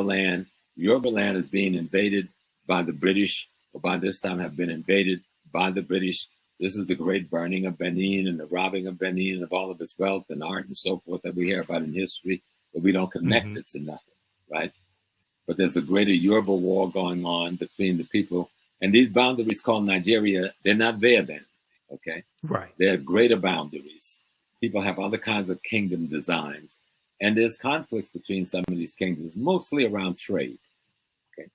land. Yoruba land is being invaded by the British, or by this time have been invaded by the British. This is the great burning of Benin and the robbing of Benin and of all of its wealth and art and so forth that we hear about in history, but we don't connect it to nothing, right? But there's a greater Yoruba war going on between the people. And these boundaries called Nigeria, they're not there then, okay? Right. They're greater boundaries. People have other kinds of kingdom designs. And there's conflicts between some of these kingdoms, mostly around trade, okay?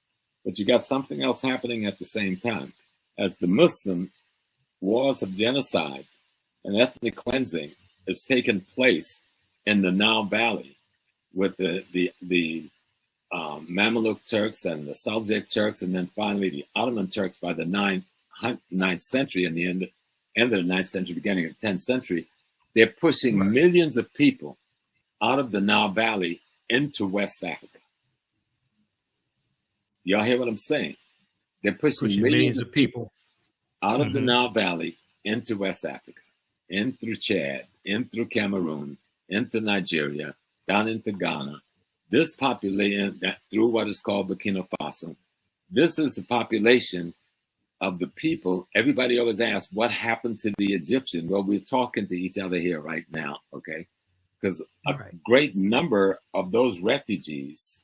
But you got something else happening at the same time. As the Muslim wars of genocide and ethnic cleansing has taken place in the Nile Valley with the Mamluk Turks and the Seljuk Turks, and then finally the Ottoman Turks by the 9th century and the end of the 9th century, beginning of the 10th century. They're pushing millions of people out of the Nile Valley into West Africa. Y'all hear what I'm saying? They're pushing millions of people out of the Nile Valley into West Africa, in through Chad, in through Cameroon, into Nigeria, down into Ghana. This population, through what is called Burkina Faso, this is the population of the people. Everybody always asks, what happened to the Egyptian? Well, we're talking to each other here right now, okay? Because a great number of those refugees,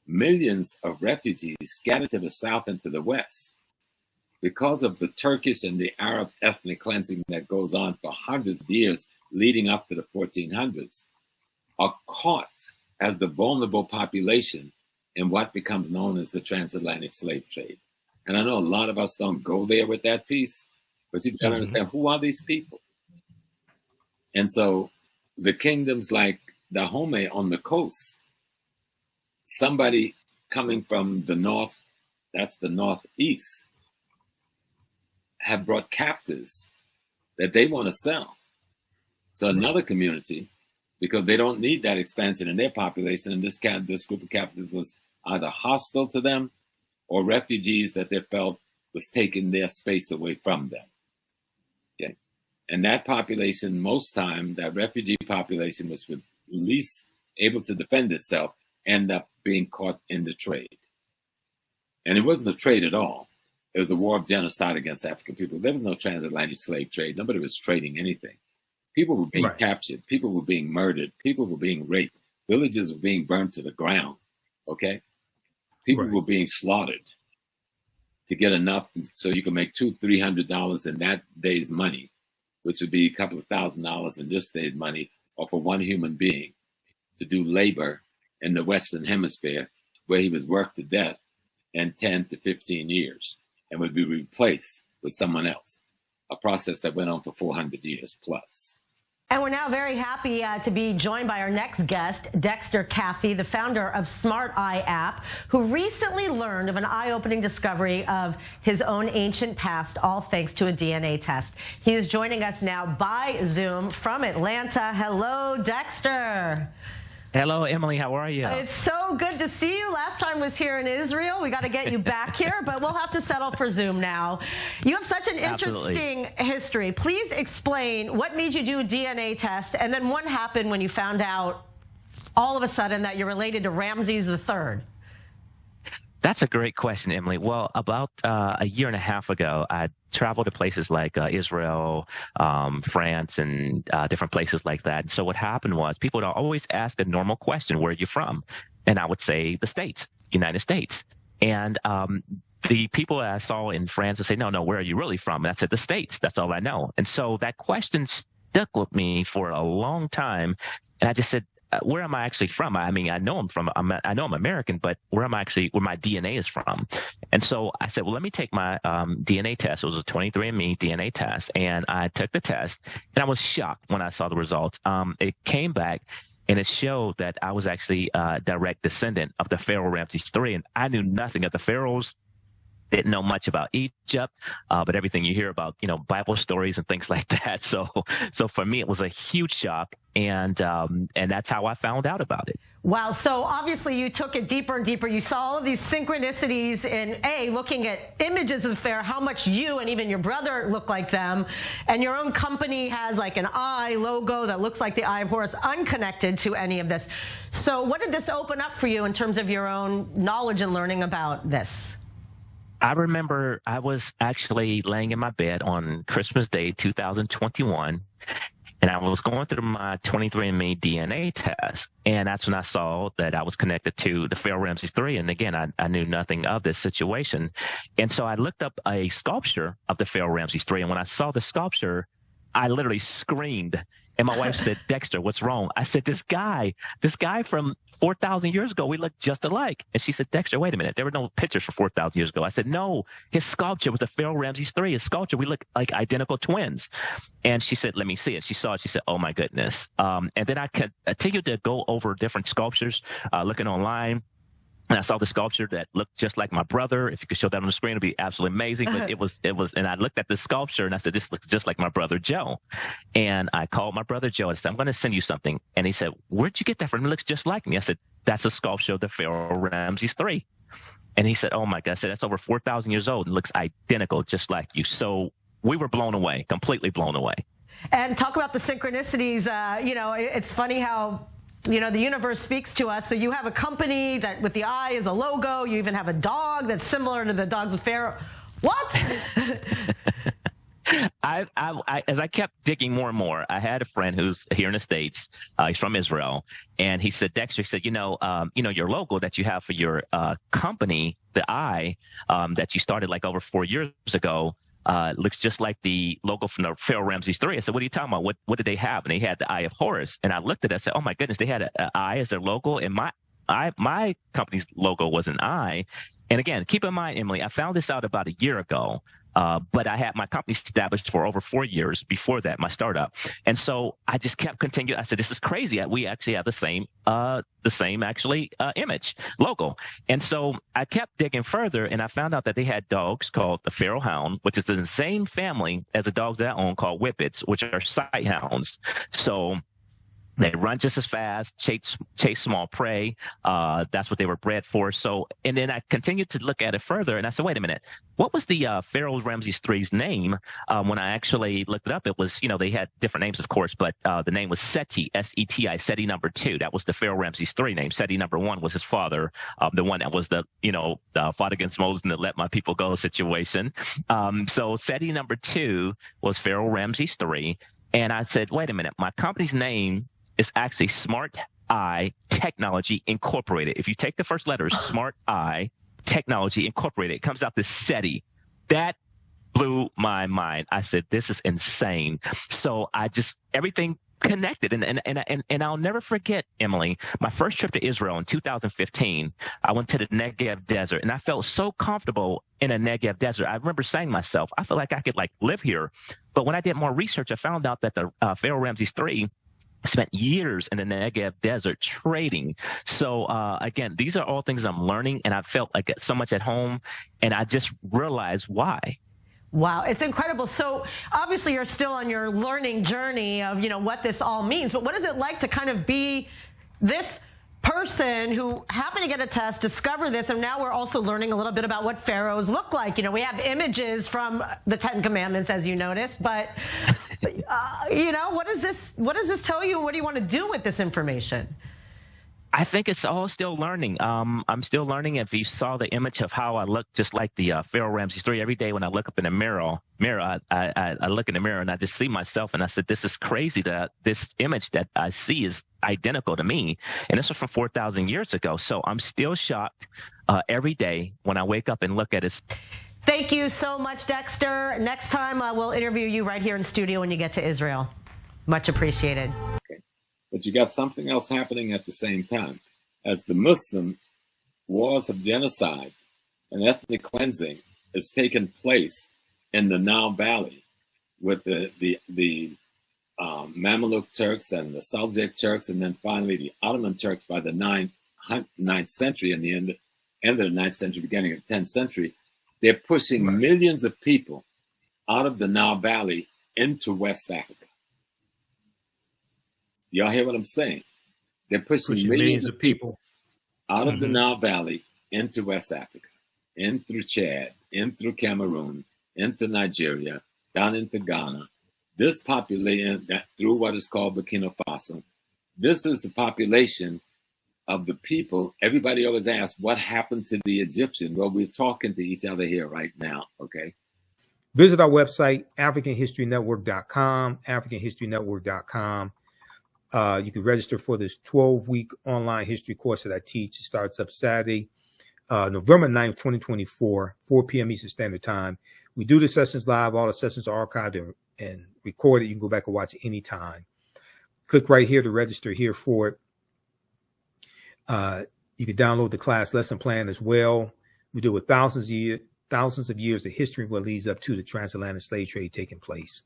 millions of refugees scattered to the south and to the west, because of the Turkish and the Arab ethnic cleansing that goes on for hundreds of years leading up to the 1400s, are caught as the vulnerable population in what becomes known as the transatlantic slave trade. And I know a lot of us don't go there with that piece, but you've got to understand, who are these people? And so the kingdoms like Dahomey on the coast, somebody coming from the north, that's the northeast, have brought captives that they want to sell to another community because they don't need that expansion in their population. And this group of captives was either hostile to them or refugees that they felt was taking their space away from them. Okay. And that population, most time, that refugee population was at least able to defend itself, end up being caught in the trade. And it wasn't a trade at all. It was a war of genocide against African people. There was no transatlantic slave trade. Nobody was trading anything. People were being captured. People were being murdered. People were being raped. Villages were being burned to the ground. Okay? People were being slaughtered to get enough so you can make $200-300 in that day's money, which would be a couple of $1,000s in this day's money, or for one human being to do labor in the Western Hemisphere, where he was worked to death in 10 to 15 years and would be replaced with someone else, a process that went on for 400 years plus. And we're now very happy to be joined by our next guest, Dexter Caffey, the founder of Smart Eye app, who recently learned of an eye-opening discovery of his own ancient past, all thanks to a DNA test. He is joining us now by Zoom from Atlanta. Hello, Dexter. Hello, Emily. How are you? It's so good to see you. Last time was here in Israel. We got to get you back here, but we'll have to settle for Zoom now. You have such an interesting history. Please explain what made you do a DNA test, and then what happened when you found out all of a sudden that you're related to Ramses III. That's a great question, Emily. Well, about a year and a half ago, I traveled to places like Israel, France, and different places like that. And so what happened was people would always ask a normal question, where are you from? And I would say the States, United States. And the people I saw in France would say, no, where are you really from? And I said, the States. That's all I know. And so that question stuck with me for a long time. And I just said, where am I actually from? I mean, I know I'm American, but where my DNA is from. And so I said, well, let me take my DNA test. It was a 23andMe DNA test. And I took the test, and I was shocked when I saw the results. It came back, and it showed that I was actually a direct descendant of the Pharaoh Ramses III. And I knew nothing of the pharaohs. didn't know much about Egypt, but everything you hear about, Bible stories and things like that. So for me, it was a huge shock, and that's how I found out about it. Wow. So obviously you took it deeper and deeper. You saw all of these synchronicities in looking at images of the pharaoh, how much you and even your brother look like them. And your own company has like an eye logo that looks like the Eye of Horus, unconnected to any of this. So what did this open up for you in terms of your own knowledge and learning about this? I remember I was actually laying in my bed on Christmas Day, 2021. And I was going through my 23andMe DNA test, and that's when I saw that I was connected to the Pharaoh Ramses III. And again, I knew nothing of this situation. And so I looked up a sculpture of the Pharaoh Ramses III. And when I saw the sculpture, I literally screamed. And my wife said, Dexter, what's wrong? I said, this guy from 4,000 years ago, we look just alike. And she said, Dexter, wait a minute. There were no pictures from 4,000 years ago. I said, no, his sculpture was the Pharaoh Ramses III. His sculpture, we look like identical twins. And she said, let me see it. She saw it. She said, oh, my goodness. And then I continued to go over different sculptures, looking online. And I saw the sculpture that looked just like my brother. If you could show that on the screen, it'd be absolutely amazing. But it was, and I looked at the sculpture and I said, this looks just like my brother Joe. And I called my brother Joe and I said, I'm going to send you something. And he said, where'd you get that from? It looks just like me. I said, that's a sculpture of the Pharaoh Ramses III. And he said, oh my God, I said, that's over 4,000 years old and looks identical, just like you. So we were blown away, completely blown away. And talk about the synchronicities. It's funny how, the universe speaks to us. So you have a company that with the eye is a logo. You even have a dog that's similar to the dogs of Pharaoh. What? As I kept digging more and more, I had a friend who's here in the States. He's from Israel, and he said, Dexter, he said, your logo that you have for your company, the eye, that you started like over 4 years ago, looks just like the logo from the Pharaoh Ramses III. I said, what are you talking about? What did they have? And they had the Eye of Horus. And I looked at it, I said, oh my goodness, they had an eye as their logo. And my company's logo was an eye. And again, keep in mind, Emily, I found this out about a year ago. But I had my company established for over 4 years before that, my startup. And so I just kept continuing. I said, this is crazy. We actually have the same image, logo. And so I kept digging further, and I found out that they had dogs called the Pharaoh Hound, which is in the same family as the dogs that I own called Whippets, which are sight hounds. So they run just as fast, chase small prey. That's what they were bred for. So, and then I continued to look at it further, and I said, wait a minute, what was the Pharaoh Ramses III's name? When I actually looked it up, it was, they had different names, of course, but the name was Seti, S-E-T-I, Seti number 2. That was the Pharaoh Ramses III name. Seti number 1 was his father, the one that was the fought against Moses and the let my people go situation. So Seti number 2 was Pharaoh Ramses III. And I said, wait a minute, my company's name is actually Smart Eye Technology Incorporated. If you take the first letters, Smart Eye Technology Incorporated, it comes out to SETI. That blew my mind. I said, this is insane. So everything connected. And I'll never forget, Emily, my first trip to Israel in 2015, I went to the Negev Desert, and I felt so comfortable in a Negev Desert. I remember saying to myself, I feel like I could live here. But when I did more research, I found out that the Pharaoh Ramses III spent years in the Negev Desert trading. So, again, these are all things I'm learning, and I felt like so much at home, and I just realized why. Wow, it's incredible. So obviously you're still on your learning journey of, what this all means, but what is it like to kind of be this person who happened to get a test, discover this, and now we're also learning a little bit about what pharaohs look like. We have images from the 10 Commandments, as you noticed, but what does this tell you, and what do you want to do with this information? I think it's all still learning. I'm still learning. If you saw the image of how I look just like the Pharaoh Ramses III, every day when I look up in the mirror, I look in the mirror and I just see myself, and I said, this is crazy that this image that I see is identical to me. And this was from 4,000 years ago. So I'm still shocked every day when I wake up and look at it. Thank you so much, Dexter. Next time we'll interview you right here in studio when you get to Israel. Much appreciated. Okay. But you got something else happening at the same time. As the Muslim wars of genocide and ethnic cleansing has taken place in the Nile Valley with the Mamluk Turks and the Seljuk Turks, and then finally the Ottoman Turks by the 9th century and the end of the 9th century, beginning of the 10th century. They're pushing millions of people out of the Nile Valley into West Africa. Y'all hear what I'm saying? They're pushing millions of people out of the Nile Valley into West Africa, in through Chad, in through Cameroon, into Nigeria, down into Ghana. This population, through what is called Burkina Faso, this is the population of the people. Everybody always asks, what happened to the Egyptian? Well, we're talking to each other here right now, okay? Visit our website, AfricanHistoryNetwork.com, AfricanHistoryNetwork.com. You can register for this 12-week online history course that I teach. It starts up Saturday, November 9th, 2024, 4 p.m. Eastern Standard Time. We do the sessions live. All the sessions are archived and recorded. You can go back and watch it anytime. Click right here to register here for it. You can download the class lesson plan as well. We do with thousands of years of history, what leads up to the transatlantic slave trade taking place.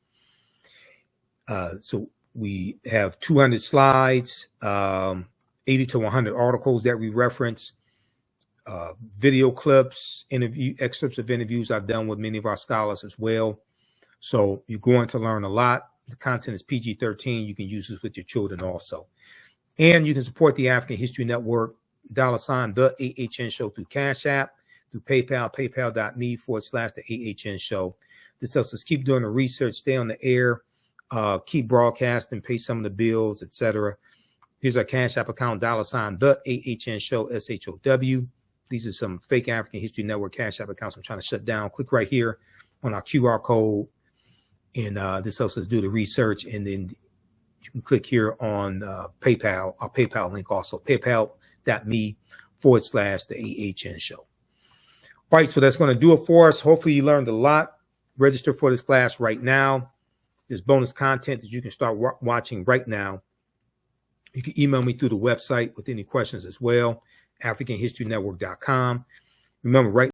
So we have 200 slides, 80 to 100 articles that we reference, video clips, excerpts of interviews I've done with many of our scholars as well. So you're going to learn a lot. The content is PG-13. You can use this with your children also. And you can support the African History Network, $, the AHN Show through Cash App, through PayPal, paypal.me/the AHN Show. This helps us keep doing the research, stay on the air, keep broadcasting, pay some of the bills, etc. Here's our Cash App account, $, the AHN Show, SHOW. These are some fake African History Network Cash App accounts I'm trying to shut down. Click right here on our QR code, and this helps us do the research. And then you can click here on PayPal, our PayPal link also, paypal.me/the AHN Show. All right, so that's going to do it for us. Hopefully you learned a lot. Register for this class right now. There's bonus content that you can start watching right now. You can email me through the website with any questions as well, AfricanHistoryNetwork.com. Remember, right